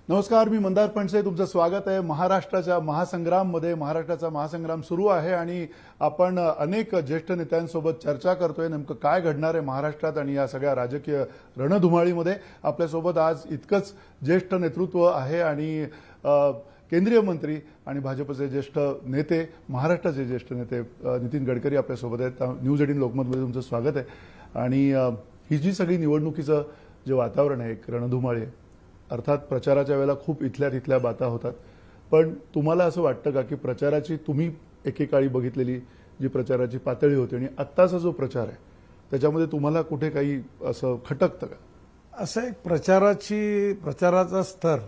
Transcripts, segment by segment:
नमस्कार, मी मंदार फणसे. तुमचं स्वागत आहे महाराष्ट्राच्या महासंग्राममध्ये. महाराष्ट्राचा महासंग्राम सुरू आहे आणि आपण अनेक ज्येष्ठ नेत्यांसोबत चर्चा करतोय. नेमकं काय घडणार आहे महाराष्ट्रात आणि या सगळ्या राजकीय रणधुमाळीमध्ये. आपल्यासोबत आज इतकंच ज्येष्ठ नेतृत्व आहे आणि केंद्रीय मंत्री आणि भाजपचे ज्येष्ठ नेते, महाराष्ट्राचे ज्येष्ठ नेते नितीन गडकरी आपल्यासोबत आहेत. न्यूज 18 लोकमतमध्ये तुमचं स्वागत आहे. आणि ही जी सगळी निवडणुकीचं जे वातावरण आहे, एक रणधुमाळी आहे. अर्थात प्रचाराच्या वेळेला खूप इथल्या तिथल्या बाता होतात, पण तुम्हाला असं वाटतं का की प्रचाराची तुम्ही एकेकाळी बघितलेली जी प्रचाराची पातळी होती आणि आत्ताचा जो प्रचार आहे त्याच्यामध्ये तुम्हाला कुठे काही असं खटकतं का? असं एक प्रचाराचा स्तर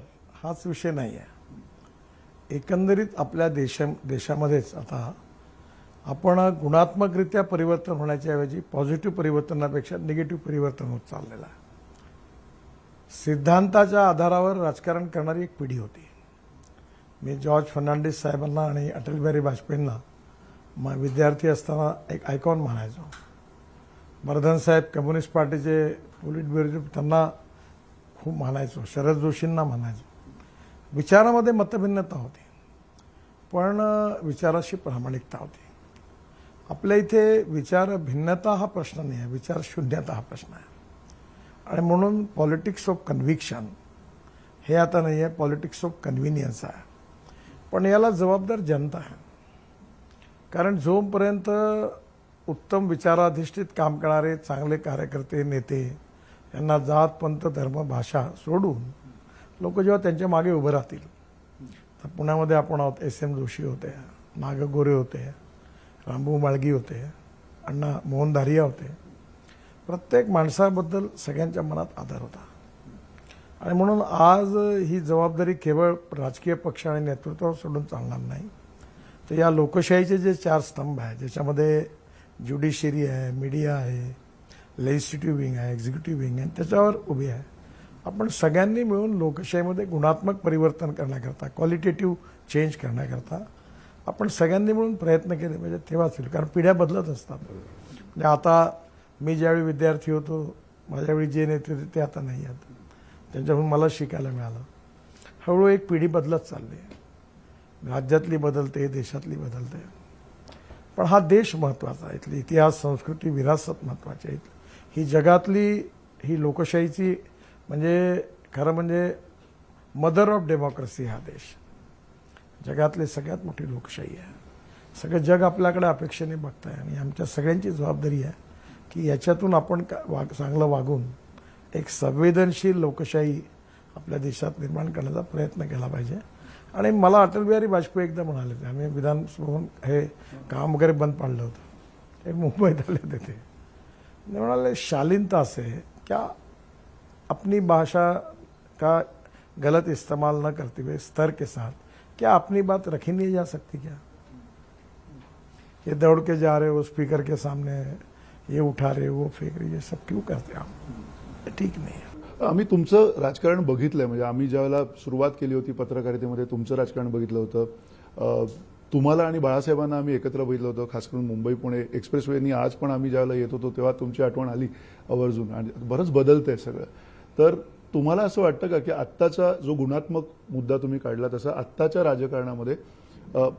हाच विषय नाही आहे. एकंदरीत आपल्या देशामध्येच आता आपण गुणात्मकरित्या परिवर्तन होण्याच्या ऐवजी पॉझिटिव्ह परिवर्तनापेक्षा निगेटिव्ह परिवर्तन होत चाललेलं आहे. सिद्धांताच्या आधारावर राजकारण करणारी एक पिढी होती. मी जॉर्ज फर्नांडिस साहेबांना आणि अटल बिहारी वाजपेयींना विद्यार्थी असताना एक आयकॉन म्हणायचो. वर्धन साहेब कम्युनिस्ट पार्टीचे पोलिट ब्युरो त्यांना खूप म्हणायचो. शरद जोशींना म्हणायचो. विचारामध्ये मतभिन्नता होती, पण विचाराशी प्रामाणिकता होती. आपल्या इथे विचार भिन्नता हा प्रश्न नाही आहे, विचार शून्यता हा प्रश्न आहे. आणि म्हणून पॉलिटिक्स ऑफ कन्व्हिक्शन हे आता नाही आहे, पॉलिटिक्स ऑफ कन्व्हिनियन्स आहे. पण याला जबाबदार जनता आहे. कारण जोपर्यंत उत्तम विचाराधिष्ठित काम करणारे चांगले कार्यकर्ते, नेते यांना जात, पंथ, धर्म, भाषा सोडून लोक जेव्हा त्यांच्या मागे उभं राहतील, तर पुण्यामध्ये आपण आहोत, SM जोशी होते, नाग गोरे होते, रामभाऊ माळगी होते, अण्णा मोहन धारिया होते. प्रत्येक माणसाबद्दल सगळ्यांच्या मनात आदर होता. आणि म्हणून आज ही जबाबदारी केवळ राजकीय पक्ष आणि नेतृत्वावर सोडून चालणार नाही. तर या लोकशाहीचे जे 4 स्तंभ आहेत, ज्याच्यामध्ये ज्युडिशियरी आहे, मीडिया आहे, लेजिस्लेटिव्ह विंग आहे, एक्झिक्युटिव्ह विंग आहे, त्याच्यावर उभी आहे. आपण सगळ्यांनी मिळून लोकशाहीमध्ये गुणात्मक परिवर्तन करण्याकरता, क्वालिटेटिव्ह चेंज करण्याकरता आपण सगळ्यांनी मिळून प्रयत्न केले पाहिजे. तेव्हाच होईल. कारण पिढ्या बदलत असतात. म्हणजे आता मी ज्यावेळी विद्यार्थी होतो, माझ्यावेळी जे नेते होते ते आता नाही आहेत. त्यांच्याकडून मला शिकायला मिळालं. हळूहळू एक पिढी बदलत चालली. राज्यातली बदलते, देशातली बदलते. पण हा देश महत्त्वाचा आहे. इथली इतिहास, संस्कृती, विरासत महत्त्वाची आहे. ही जगातली ही लोकशाहीची म्हणजे खरं म्हणजे मदर ऑफ डेमोक्रेसी हा देश. जगातली सगळ्यात मोठी लोकशाही आहे. सगळं जग आपल्याकडे अपेक्षेने बघत आहे आणि आमच्या सगळ्यांची जबाबदारी आहे की याच्यातून आपण चांगलं वागून एक संवेदनशील लोकशाही आपल्या देशात निर्माण करण्याचा प्रयत्न केला पाहिजे. आणि मला अटल बिहारी वाजपेयी एकदा म्हणाले होते, आम्ही विधानसभा हे काम वगैरे बंद पाडलं होतं, एक मुंबईत आले होते. ते म्हणाले शालीनता से क्या अपनी भाषा का गलत इस्तेमाल न करते हुए स्तर के साथ क्या अपनी बात रखी नहीं जा सकती क्या? ये दौड़ के जा रहे हो स्पीकर के सामने, ये उठा रहे, वो फेंक रहे, ये सब क्यों करते आप? ठीक नाही आहे. आम्ही तुमचं राजकारण बघितलंय. म्हणजे आम्ही ज्यावेळेला सुरुवात केली होती पत्रकारितेमध्ये तुमचं राजकारण बघितलं होतं. तुम्हाला आणि बाळासाहेबांना आम्ही एकत्र बघितलं होतं, खास करून मुंबई पुणे एक्सप्रेसवेनी. आज पण आम्ही ज्यावेळेला येत होतो तेव्हा तुमची आठवण आली आवर्जून. आणि बरंच बदलतंय सगळं. तर तुम्हाला असं वाटतं का की आत्ताचा जो गुणात्मक मुद्दा तुम्ही काढला तसा आत्ताच्या राजकारणामध्ये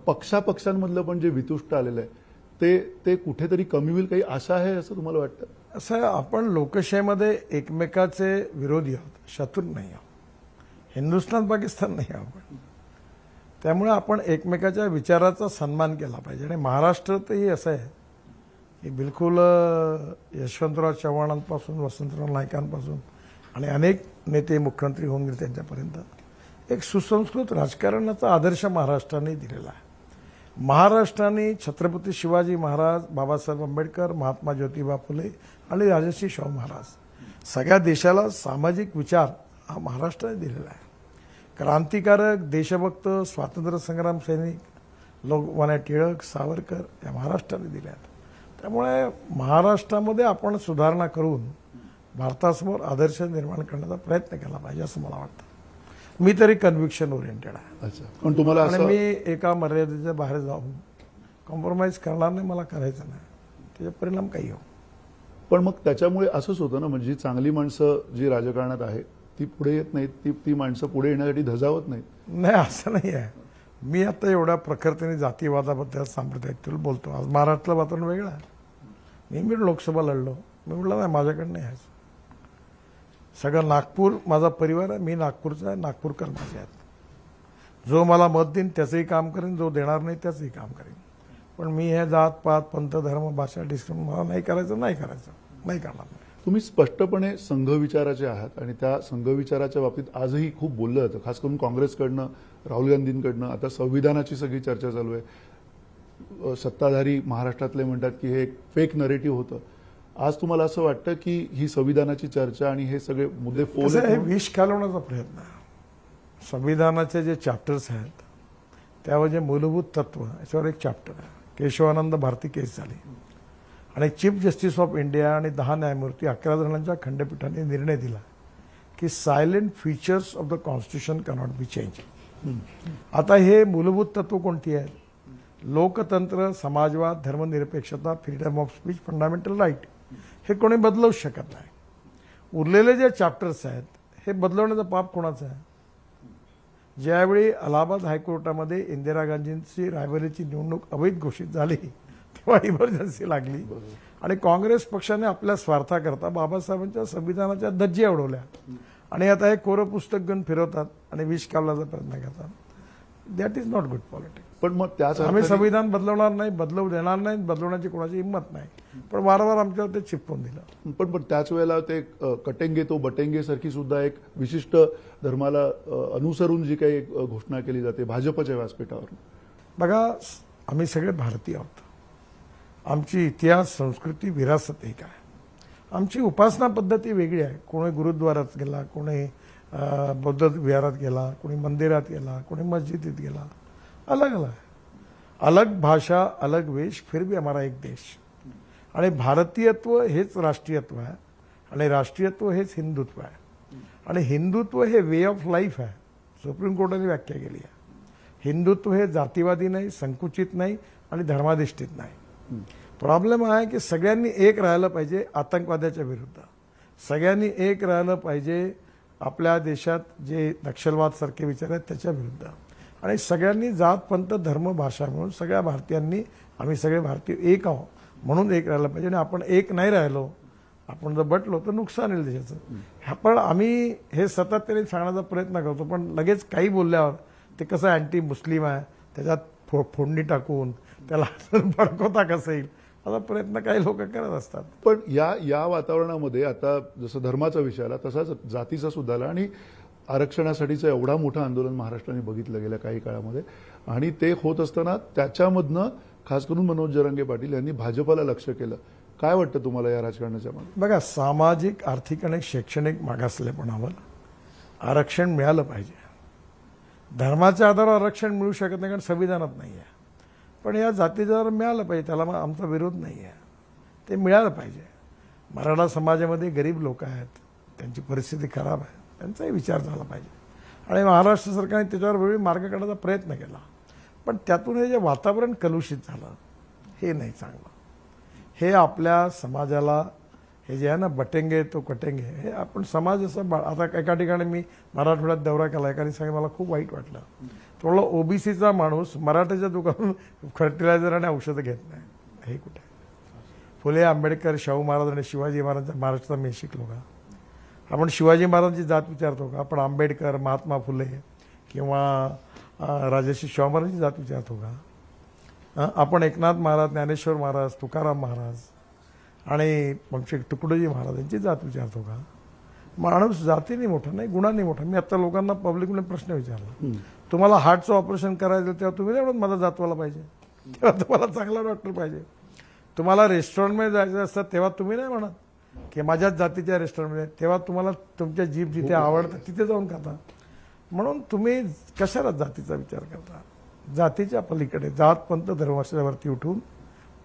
पक्षांमधलं पण जे वितुष्ट आलेलं आहे ते कुठेतरी कमी होईल, काही आशा आहे असं तुम्हाला वाटतं? असं आपण लोकशाहीमध्ये एकमेकाचे विरोधी आहोत, शत्रू नाही आहोत. हिंदुस्थान पाकिस्तान नाही आहोत. त्यामुळे आपण एकमेकाच्या विचाराचा सन्मान केला पाहिजे. आणि महाराष्ट्रातही असं आहे की बिलकुल यशवंतराव चव्हाणांपासून वसंतराव नाईकांपासून आणि अनेक नेते मुख्यमंत्री होऊन गेले त्यांच्यापर्यंत एक सुसंस्कृत राजकारणाचा आदर्श महाराष्ट्राने दिलेला आहे. महाराष्ट्राने छत्रपती शिवाजी महाराज, बाबासाहेब आंबेडकर, महात्मा ज्योतिबा फुले आणि राजर्षी शाहू महाराज सगळ्या देशाला सामाजिक विचार हा महाराष्ट्राने दिलेला आहे. क्रांतिकारक, देशभक्त, स्वातंत्र्य संग्राम सैनिक लोकमान्य टिळक, सावरकर या महाराष्ट्राने दिल्या आहेत. त्यामुळे महाराष्ट्रामध्ये आपण सुधारणा करून भारतासमोर आदर्श निर्माण करण्याचा प्रयत्न केला पाहिजे असं मला वाटतं. मी तरी कन्व्हिक्शन ओरिएंटेड आहे. अच्छा. पण तुम्हाला आणि मी एका मर्यादेच्या बाहेर जाऊन कॉम्प्रोमाइज करणार नाही, मला करायचं नाही. त्याचे परिणाम काही हो. पण मग त्याच्यामुळे असंच होतं ना, म्हणजे चांगली माणसं जी राजकारणात आहे ती पुढे येत नाहीत, ती माणसं पुढे येण्यासाठी धजावत नाहीत. नाही, असं नाही आहे. मी आता एवढ्या प्रखरतेने जातीवादाबद्दल सांप्रदायिकतेला बोलतो. आज महाराष्ट्रातलं वातावरण वेगळं आहे. मी लोकसभा लढलो, मी म्हटलं नाही माझ्याकडे नाही आहे. सगळं नागपूर माझा परिवार आहे, मी नागपूरचा आहे, नागपूरकर माझे आहेत. जो मला मत देईन त्याचंही काम करेन, जो देणार नाही त्याचंही काम करेन. पण मी हे जात पात पंथ धर्म भाषा डिस्क्रिमिनेशन मला नाही करायचं, नाही करणार. तुम्ही स्पष्टपणे संघविचाराचे आहात आणि त्या संघविचाराच्या बाबतीत आजही खूप बोललं जातं, खास करून काँग्रेसकडनं, राहुल गांधींकडनं. आता संविधानाची सगळी चर्चा चालू आहे. सत्ताधारी महाराष्ट्रातले म्हणतात की हे एक फेक नरेटिव्ह होतं. आज तुम्हाला असं वाटतं की ही संविधानाची चर्चा आणि हे सगळे मुद्दे हे विष घालवण्याचा प्रयत्न आहे. संविधानाचे जे चॅप्टर्स आहेत त्यावर जे मूलभूत तत्व याच्यावर एक चॅप्टर आहे. केशवानंद भारती केस झाली आणि चीफ जस्टिस ऑफ इंडिया आणि 10 न्यायमूर्ती 11 जणांच्या खंडपीठाने निर्णय दिला की silent features of the constitution cannot be change. आता हे मूलभूत तत्व कोणती आहेत? लोकतंत्र, समाजवाद, धर्मनिरपेक्षता, freedom of speech, fundamental right हे कोणी बदलवू शकत नाही. उरलेले जे चॅप्टर्स आहेत हे बदलवण्याचा पाप कोणाचा आहे? ज्यावेळी अलाहाबाद हायकोर्टामध्ये इंदिरा गांधींची रायबरेलीची निवडणूक अवैध घोषित झाली तेव्हा इमर्जन्सी लागली आणि काँग्रेस पक्षाने आपल्या स्वार्थाकरता बाबासाहेबांच्या संविधानाच्या धज्जिया उडवल्या आणि आता हे कोरं पुस्तक घेऊन फिरवतात आणि विष काढण्याचा प्रयत्न करतात. That is not good politics. पण मग त्याच आम्ही संविधान बदलवणार नाही, बदलवू देणार नाही, बदलवण्याची कोणाची हिंमत नाही. पण वारंवार आमच्यावर ते चिपकून दिलं. पण त्याच वेळेला ते कटेंगे तो बटेंगे सारखी सुद्धा एक विशिष्ट धर्माला अनुसरून जी काही घोषणा केली जाते भाजपच्या व्यासपीठावर. बघा, आम्ही सगळे भारतीय आहोत. आमची इतिहास, संस्कृती, विरासत एक आहे. आमची उपासना पद्धती वेगळी आहे. कोणी गुरुद्वारात गेला, कोणी बौद्ध विहारात गेला, कोणी मंदिरात गेला, कोणी मस्जिदीत गेला. अलग अलग है, अलग भाषा, अलग वेश, फिर भी हमारा एक देश. आणि भारतीयत्व हेच राष्ट्रीयत्व आहे आणि राष्ट्रीयत्व हेच हिंदुत्व आहे आणि हिंदुत्व हे वे ऑफ लाईफ आहे. सुप्रीम कोर्टाने व्याख्या केली आहे. हिंदुत्व हे जातीवादी नाही, संकुचित नाही आणि धर्माधिष्ठित नाही. प्रॉब्लेम आहे की सगळ्यांनी एक राहायला पाहिजे आतंकवादाच्या विरुद्ध. सगळ्यांनी एक राहिलं पाहिजे आपल्या देशात जे नक्षलवाद सारखे विचार आहेत त्याच्या विरुद्ध. आणि सगळ्यांनी जात पंथ धर्म भाषा म्हणून सगळ्या भारतीयांनी, आम्ही सगळे भारतीय एक आहोत म्हणून एक राहायला पाहिजे. आणि आपण एक नाही राहिलो, आपण जर बटलो तर नुकसान होईल देशाचं. पण आम्ही हे सातत्याने सांगण्याचा प्रयत्न करतो, पण लगेच काही बोलल्यावर ते कसं अँटी मुस्लिम आहे त्याच्यात फोडणी टाकून त्याला भडकवता कसं येईल असा प्रयत्न काही लोक करत असतात. पण या वातावरणामध्ये आता जसं धर्माचा विषय आला तसाच जातीचा सुद्धा आला आणि आरक्षणासाठीचं एवढा मोठं आंदोलन महाराष्ट्राने बघितलं गेल्या काही काळामध्ये. आणि ते होत असताना त्याच्यामधनं खास करून मनोज जरांगे पाटील यांनी भाजपला लक्ष केलं. काय वाटतं तुम्हाला या राजकारणाच्या मागे? बघा, सामाजिक, आर्थिक आणि शैक्षणिक मागासलेपणावर आरक्षण मिळालं पाहिजे. धर्माच्या आधारावर आरक्षण मिळू शकत नाही कारण संविधानात नाही आहे. पण या जातीच्या आधारावर मिळालं पाहिजे, त्याला मग आमचा विरोध नाही आहे. ते मिळालं पाहिजे. मराठा समाजामध्ये गरीब लोक आहेत, त्यांची परिस्थिती खराब आहे, त्यांचाही विचार झाला पाहिजे. आणि महाराष्ट्र सरकारने त्याच्यावर वेगळी मार्ग काढण्याचा प्रयत्न केला. पण त्यातून हे जे वातावरण कलुषित झालं हे नाही चांगलं. हे आपल्या समाजाला हे जे आहे ना बटेंगे तो कटेंगे, हे आपण समाज असं आता एका ठिकाणी मी मराठवाड्यात दौरा केला, एकाने सांगितलं मला खूप वाईट वाटलं. थोडं ओबीसीचा माणूस मराठ्याच्या दुकानातून फर्टिलायझर आणि औषधं घेत नाही, हे कुठे? फुले, आंबेडकर, शाहू महाराज आणि शिवाजी महाराजांच्या महाराष्ट्रात मी शिकलो का? आपण शिवाजी महाराजांची जात विचारतो का? आपण आंबेडकर, महात्मा फुले किंवा राजर्षी शाहू महाराजांची जात विचारतो का? आपण एकनाथ महाराज, ज्ञानेश्वर महाराज, तुकाराम महाराज आणि आमचे तुकडोजी महाराजांची जात विचारतो का? माणूस जातीने मोठा नाही, गुणांनी मोठा. मी आता लोकांना पब्लिकने प्रश्न विचारला, तुम्हाला हार्टचं ऑपरेशन करायचं तेव्हा तुम्ही नाही म्हणत माझा जातवाला पाहिजे, तेव्हा तुम्हाला चांगला डॉक्टर पाहिजे. तुम्हाला रेस्टॉरंटमध्ये जायचं असतं तेव्हा तुम्ही नाही म्हणत की माझ्याच जातीच्या रेस्टॉरंटमध्ये, तेव्हा तुम्हाला तुमच्या जीभ जिथे आवडतं तिथे जाऊन खाता. म्हणून तुम्ही कशाला जातीचा विचार करता? जातीच्या पलीकडे जात पंथ धर्मावरती उठून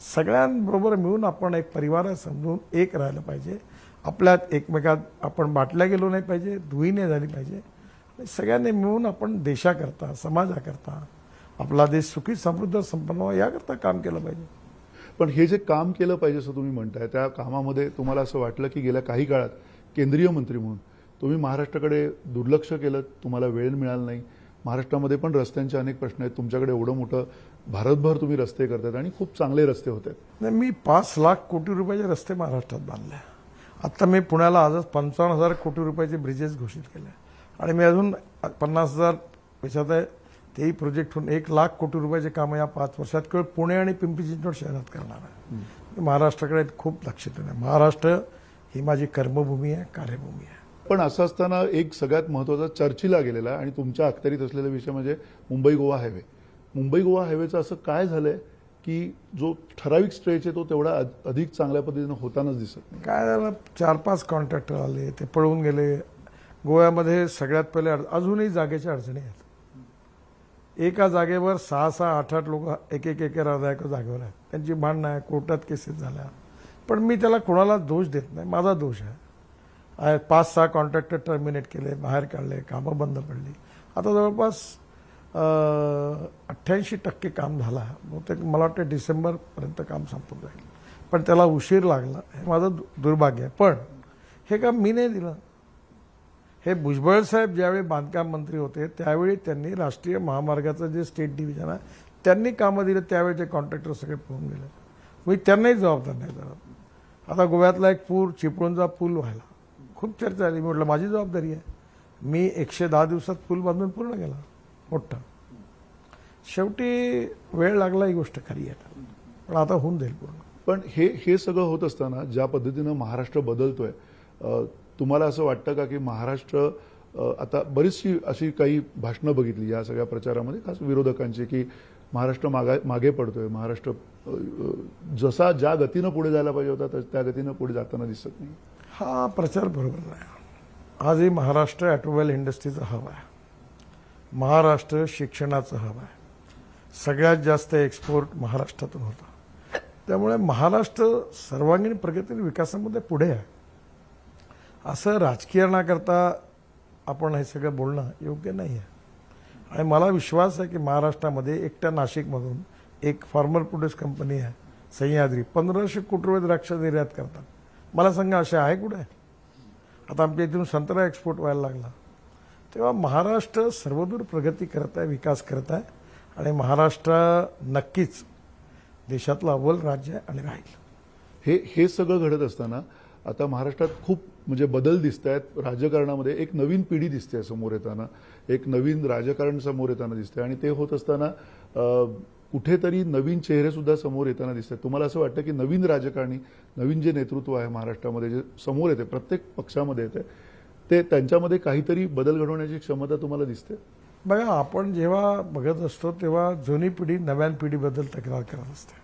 सगळ्यांबरोबर मिळून आपण एक परिवार समजून एक राहिलं पाहिजे. आपल्यात एकमेकात आपण बाटल्या गेलो नाही पाहिजे, धुई नाही झाली पाहिजे. सगळ्यांनी मिळून आपण देशाकरता, समाजाकरता, आपला देश सुखी समृद्ध संपन्न व्हावा याकरता काम केलं पाहिजे. पण हे जे काम केलं पाहिजे असं तुम्ही म्हणताय, त्या कामामध्ये तुम्हाला असं वाटलं की गेल्या काही काळात केंद्रीय मंत्री म्हणून तुम्ही महाराष्ट्राकडे दुर्लक्ष केलं, तुम्हाला वेळ मिळाला नाही. महाराष्ट्रामध्ये पण रस्त्यांचे अनेक प्रश्न आहेत. तुमच्याकडे एवढं मोठं भारतभर तुम्ही रस्ते करतात आणि खूप चांगले रस्ते होत आहेत. नाही, मी 5 लाख कोटी रुपयाचे रस्ते महाराष्ट्रात बांधले. आता मी पुण्याला आजच 55,000 कोटी रुपयाचे ब्रिजेस घोषित केले आणि मी अजून 50,000 पैशात आहे तेही प्रोजेक्ट होऊन 1 लाख कोटी रुपयाचे कामं या 5 वर्षात केवळ पुणे आणि पिंपरी चिंचवड शहरात करणार आहे. महाराष्ट्राकडे खूप लक्ष देणं आहे. महाराष्ट्र ही माझी कर्मभूमी आहे, कार्यभूमी आहे. पण असं असताना एक सगळ्यात महत्त्वाचा चर्चेला गेलेला आणि तुमच्या अखत्यारीत असलेला विषय म्हणजे मुंबई गोवा हायवे. मुंबई गोवा हायवेचं असं काय झालंय की जो ठराविक स्ट्रेच आहे तो तेवढा अधिक चांगल्या पद्धतीनं होतानाच दिसत नाही. काय झालं, 4-5 कॉन्ट्रॅक्टर आले, ते पळून गेले. गोव्यामध्ये सगळ्यात पहिले अजूनही जागेच्या अडचणी आहेत. एका जागेवर 6-6, 8-8 लोक एक जागेवर आहेत. त्यांची भांडणं आहे, कोर्टात केसेस झाल्या. पण मी त्याला कोणाला दोष देत नाही, माझा दोष आहे. 5-6 कॉन्ट्रॅक्टर टर्मिनेट केले, बाहेर काढले, कामं बंद पडली. आता जवळपास 88% काम झालं आहे. बहुतेक मला वाटतं डिसेंबरपर्यंत काम संपून जाईल. पण त्याला उशीर लागला, हे माझं दुर्भाग्य आहे. पण हे काम मी नाही दिलं. हे भुजबळ साहेब ज्यावेळी बांधकाम मंत्री होते त्यावेळी त्यांनी राष्ट्रीय महामार्गाचं जे स्टेट डिव्हिजन आहे त्यांनी कामं दिलं. त्यावेळी ते कॉन्ट्रॅक्टर सगळे पळून गेले. मी त्यांनाही जबाबदार नाही धरत. आता गोव्यातला एक पूर, चिपळूणचा पूल व्हायला खूप चर्चा आली. मी म्हटलं माझी जबाबदारी आहे. मी 110 दिवसात पूल बांधून पूर्ण केला मोठा. शेवटी वेळ लागला, ही गोष्ट खरी आहे. पण आता होऊन जाईल पूर्ण. पण हे सगळं होत असताना ज्या पद्धतीनं महाराष्ट्र बदलतोय, तुम्हाला असं वाटतं का की महाराष्ट्र आता बरीचशी अशी काही भाषणं बघितली या सगळ्या प्रचारामध्ये, खास विरोधकांची, की महाराष्ट्र मागे पडतोय, महाराष्ट्र जसा ज्या गतीनं पुढे जायला पाहिजे होता त्या गतीनं पुढे जाताना दिसत नाही. हा प्रचार बरोबर नाही. आजही महाराष्ट्र ऑटोमोबाईल इंडस्ट्रीचं हब आहे. महाराष्ट्र शिक्षणाचं हब आहे. सगळ्यात जास्त एक्सपोर्ट महाराष्ट्रातून होता. त्यामुळे महाराष्ट्र सर्वांगीण प्रगती विकासामध्ये पुढे आहे. असं राजकारणाकरता आपण हे सगळं बोलणं योग्य नाही आहे. आणि मला विश्वास आहे की महाराष्ट्रामध्ये एकट्या नाशिकमधून एक फार्मर प्रोड्यूस कंपनी आहे सह्याद्री, 1500 कोटी रुपये द्राक्ष निर्यात करतात. मला सांगा असे आहे कुठे? आता आमच्या इथून संत्रा एक्सपोर्ट व्हायला लागला. तेव्हा महाराष्ट्र सर्वदूर प्रगती करत आहे, विकास करत आहे. आणि महाराष्ट्र नक्कीच देशातलं अव्वल राज्य आहे आणि राहील. हे सगळं घडत असताना आता महाराष्ट्रात खूप म्हणजे बदल दिसत आहेत. राजकारणामध्ये एक नवीन पिढी दिसते समोर येताना, एक नवीन राजकारण समोर येताना दिसते. आणि ते होत असताना कुठेतरी नवीन चेहरे सुद्धा समोर येताना दिसतात. तुम्हाला असं वाटतं की नवीन राजकारणी, नवीन जे नेतृत्व आहे महाराष्ट्रामध्ये जे समोर येते, प्रत्येक पक्षामध्ये येते, ते त्यांच्यामध्ये काहीतरी बदल घडवण्याची क्षमता तुम्हाला दिसते? बघा, आपण जेव्हा बघत असतो तेव्हा जुनी पिढी नव्या पिढीबद्दल तक्रार करत असते.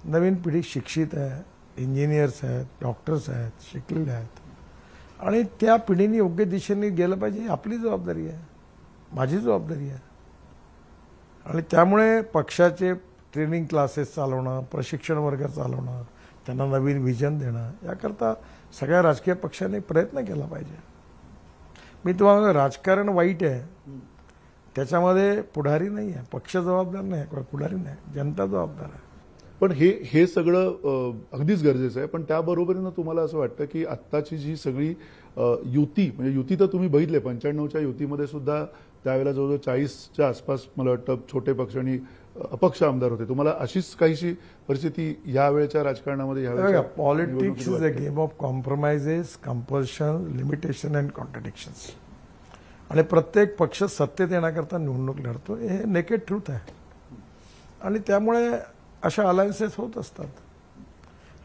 नवीन पिढी शिक्षित आहे, इंजिनियर्स आहेत, डॉक्टर्स आहेत, शिकलेले आहेत. आणि त्या पिढीने योग्य दिशेने गेलं पाहिजे, ही आपली जबाबदारी आहे, माझी जबाबदारी आहे. आणि त्यामुळे पक्षाचे ट्रेनिंग क्लासेस चालवणं, प्रशिक्षण वर्ग चालवणं, त्यांना नवीन विजन देणं, याकरता सगळ्या राजकीय पक्षांनी प्रयत्न केला पाहिजे. मी तुम्हाला, राजकारण वाईट आहे, त्याच्यामध्ये पुढारी नाही आहे, पक्ष जबाबदार नाही आहे, पुढारी नाही, जनता जबाबदार आहे. पण हे सगळं अगदीच गरजेचं आहे. पण त्याबरोबरीनं तुम्हाला असं वाटतं की आत्ताची जी सगळी युती, म्हणजे युती तर तुम्ही बघितले, 95च्या युतीमध्ये सुद्धा त्यावेळेला जवळजवळ 40च्या आसपास मला वाटतं छोटे पक्ष आणि अपक्ष आमदार होते. तुम्हाला अशीच काहीशी परिस्थिती यावेळेच्या राजकारणामध्ये? Politics is a game of compromises, compulsion, limitation and contradictions. आणि प्रत्येक पक्ष सत्तेत येण्याकरता निवडणूक लढतो, हे नेकेड ट्रूथ आहे. आणि त्यामुळे अशा अलायन्सेस होत असतात.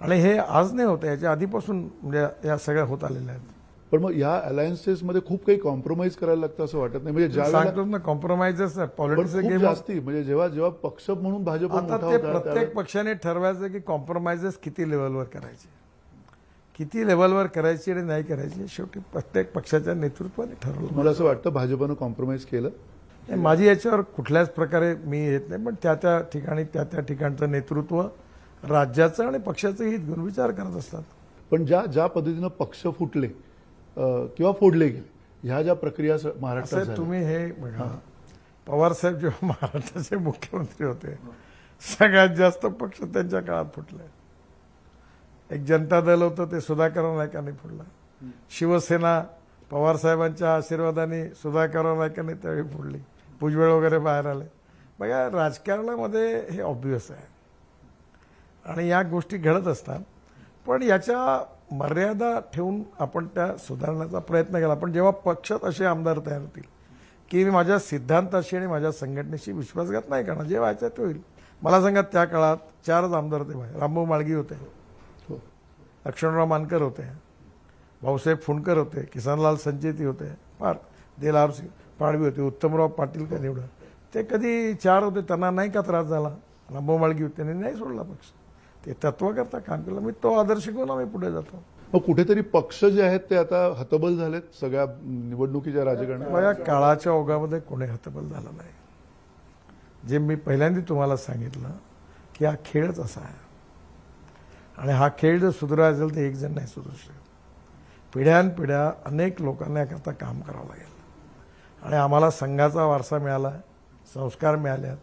आणि हे आज नाही होतं, याच्या आधीपासून म्हणजे या सगळ्या होत आलेल्या आहेत. पण मग या अलायन्सेसमध्ये खूप काही कॉम्प्रोमाइज करायला लागतं असं वाटत नाही? म्हणजे सांगतो ना, कॉम्प्रोमाइजेस पॉलिटिक्स गेम जास्ती, म्हणजे जेव्हा पक्ष म्हणून भाजप आता ते प्रत्येक पक्षाने ठरवायचं की कॉम्प्रोमाइजेस किती लेवलवर करायचे, किती लेवलवर करायची आणि नाही करायची, शेवटी प्रत्येक पक्षाच्या नेतृत्वाने ठरवलं. मला असं वाटतं भाजपनं कॉम्प्रोमाइज केलं. माझी याच्यावर कुठल्याच प्रकारे मी येत नाही. पण त्या ठिकाणी त्या ठिकाणचं नेतृत्व राज्याचं आणि पक्षाचं हित घेऊन विचार करत असतात. पण ज्या पद्धतीनं पक्ष फुटले किंवा फोडले गेले, ह्या ज्या प्रक्रिया महाराष्ट्रात, तुम्ही हे बघा, पवार साहेब जेव्हा महाराष्ट्राचे मुख्यमंत्री होते, सगळ्यात जास्त पक्ष त्यांच्या काळात फुटले. एक जनता दल होतं, ते सुधाकर नायकांनी फोडलं. शिवसेना पवार साहेबांच्या आशीर्वादाने सुधाकरराव नाईकांनी त्यावेळी फोडली, भुजबळ वगैरे बाहेर आले. बघा, राजकारणामध्ये हे ऑब्व्हियस आहे आणि या गोष्टी घडत असतात, पण याच्या मर्यादा ठेवून आपण त्या सुधारण्याचा प्रयत्न केला. पण जेव्हा पक्षात असे आमदार तयार होतील की मी माझ्या सिद्धांताशी आणि माझ्या संघटनेशी विश्वासघात नाही करणार, जे व्हायचं ते होईल. मला सांगा, त्या काळात 4च आमदार होते बाहेर. रामभाऊ माळगी होते, लक्ष्मणराव मानकर होते, भाऊसाहेब फुंडकर होते, किसनलाल संचेती होते, फार देलार पाडवी होते, उत्तमराव पाटील का निवडा. ते कधी 4 होते, त्यांना नाही का त्रास झाला. रामभाऊ माळगी होते, त्यांनी नाही सोडला पक्ष. ते तत्वाकरता काम केलं. मी तो आदर्श घेऊन आम्ही पुढे जातो. मग कुठेतरी पक्ष जे आहेत ते आता हतबल झालेत सगळ्या निवडणुकीच्या राजकारणात. या काळाच्या ओघामध्ये कोणी हतबल झाला नाही. जे मी पहिल्यांदा तुम्हाला सांगितलं की हा खेळच असा आहे आणि हा खेळ जर सुधारायचा असेल तर एक जण नाही सुधारू शकत. पिढ्यानपिढ्या अनेक लोकांना याकरता काम करावं लागेल आणि आम्हाला संघाचा वारसा मिळाला, संस्कार मिळाले आहेत.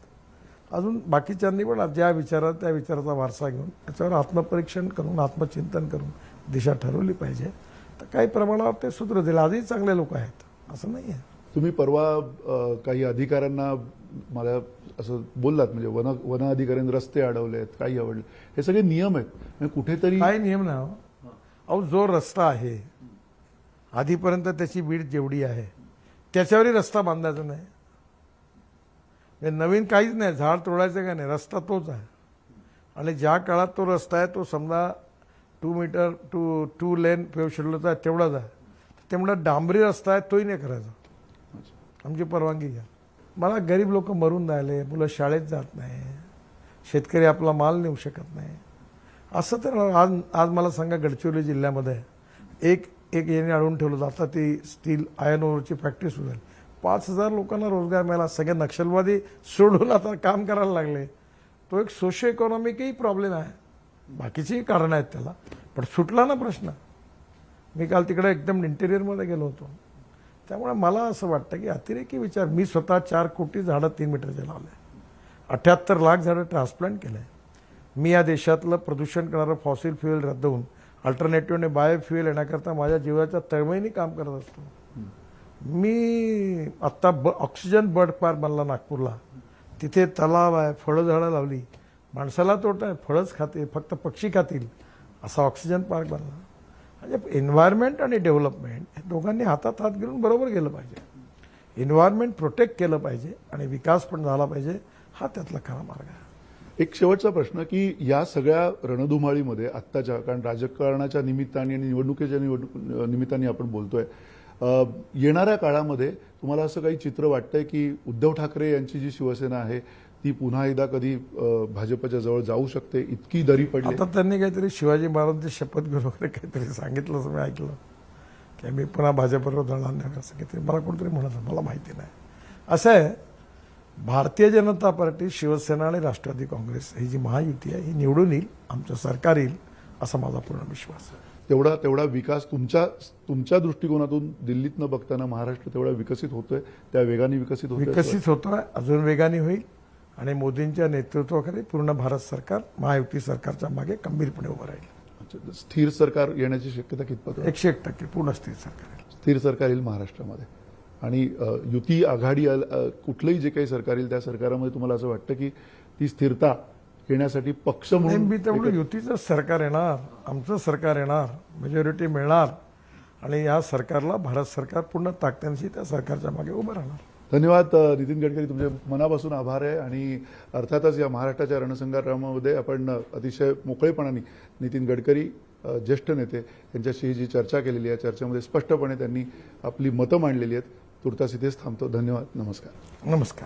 अजून बाकीच्यांनी पण ज्या विचारात त्या विचाराचा वारसा घेऊन त्याच्यावर आत्मपरीक्षण करून आत्मचिंतन करून दिशा ठरवली पाहिजे. तर काही प्रमाणावर ते सुधरतील. आजही चांगले लोक आहेत, असं नाही आहे. तुम्ही परवा काही अधिकाऱ्यांना मला असं बोललात, म्हणजे वन अधिकाऱ्यांनी रस्ते अडवलेत, काही आवडले, हे सगळे नियम आहेत. म्हणजे कुठेतरी काही नियम नाही. अहो, जो रस्ता आहे आधीपर्यंत त्याची बीड जेवढी आहे त्याच्यावरही रस्ता बांधायचा नाही. नवीन काहीच नाही. झाड तोडायचं का नाही, रस्ता तोच आहे. आणि ज्या काळात तो रस्ता आहे तो समजा 2 मीटर 2 लेन पेव शेड्यूलचा आहे तेवढाच आहे. तेवढा डांबरी रस्ता आहे तोही नाही करायचा. आमची परवानगी घ्या. मला गरीब लोक मरून राहिले, मुलं शाळेत जात नाही, शेतकरी आपला माल नेऊ शकत नाही. असं तर आज मला सांगा, गडचिरोली जिल्ह्यामध्ये एक याने अडवून ठेवलं होतं. आता ती स्टील आयर्न ओरची फॅक्टरी सुरू झाली. 5,000 लोकांना रोजगार मिळाला. सगळे नक्षलवादी सोडून आता काम करायला लागले. तो एक सोशो इकॉनॉमिकही प्रॉब्लेम आहे. बाकीचीही कारणं आहेत त्याला, पण सुटला ना प्रश्न. मी काल तिकडे एकदम इंटेरियरमध्ये गेलो होतो. त्यामुळे मला असं वाटतं की अतिरेकी विचार. मी स्वतः 4 कोटी झाडं 3 मीटरचे लावले, 78 लाख झाडं ट्रान्सप्लांट केले. मी या देशातलं प्रदूषण करणारं फॉसिल फ्युएल रद्द होऊन अल्टरनेटिव्हने बायोफ्युएल येण्याकरता माझ्या जीवाच्या तळमळीने काम करत असतो. मी आत्ता ऑक्सिजन बर्ड पार्क बनला नागपूरला. तिथे तलाव आहे, फळं झाडं लावली. माणसाला तोटा आहे, फळंच खाते, फक्त पक्षी खातील असा ऑक्सिजन पार्क बनला. म्हणजे एन्व्हायरमेंट आणि डेव्हलपमेंट दोघांनी हातात हात घेऊन बरोबर गेलं पाहिजे. एन्व्हायरमेंट प्रोटेक्ट केलं पाहिजे आणि विकास पण झाला पाहिजे. हा त्यातला खरा मार्ग आहे. एक शेवटचा प्रश्न की या सगळ्या रणधुमाळीमध्ये आत्ताच्या, कारण राजकारणाच्या निमित्ताने आणि निवडणुकीच्या निमित्ताने आपण बोलतोय, येणाऱ्या काळामध्ये तुम्हाला असं काही चित्र वाटतंय की उद्धव ठाकरे यांची जी शिवसेना आहे ती पुन्हा एकदा कधी भाजपच्या जवळ जाऊ शकते, इतकी दरी पडली? आता त्यांनी काहीतरी शिवाजी महाराजांची शपथ घेऊन वगैरे काहीतरी सांगितलं असं मी ऐकलं की मी पुन्हा भाजपवर जाणार नाही असं काहीतरी मला कोणतरी म्हणत, मला माहिती नाही. असं आहे, भारतीय जनता पार्टी, शिवसेना आणि राष्ट्रवादी काँग्रेस ही जी महायुती आहे ही निवडून येईल, आमचं सरकार येईल असा माझा पूर्ण विश्वास आहे. तेवढा विकास तुमच्या दृष्टिकोनातून दिल्लीतनं बघताना महाराष्ट्र तेवढा विकसित होतोय, त्या वेगाने विकसित होतोय, अजून वेगाने होईल. आणि मोदींच्या नेतृत्वाखाली पूर्ण भारत सरकार महायुती सरकारच्या मागे खंबीरपणे उभं राहील. स्थिर सरकार येण्याची शक्यता कितपत? 101% पूर्ण स्थिर सरकार. स्थिर सरकार येईल महाराष्ट्रामध्ये. आणि युती आघाडी कुठलंही जे काही सरकार येईल त्या सरकारामध्ये तुम्हाला असं वाटतं की ती स्थिरता येण्यासाठी पक्ष म्हणून मी तेवढं युतीचं सरकार येणार, आमचं सरकार येणार, मेजॉरिटी मिळणार आणि या सरकारला भारत सरकार पूर्ण ताकदीनिशी त्या सरकारच्या मागे उभं राहणार. धन्यवाद नितीन गडकरी, तुमचे मनापासून आभार आहे. आणि अर्थातच या महाराष्ट्राच्या रणसंग्रामामध्ये आपण अतिशय मोकळेपणाने नितीन गडकरी ज्येष्ठ नेते यांच्याशी जी चर्चा केलेली आहे, चर्चेमध्ये स्पष्टपणे त्यांनी आपली मतं मांडलेली आहेत. तुर्तास इथेच थांबतो. धन्यवाद. नमस्कार. नमस्कार.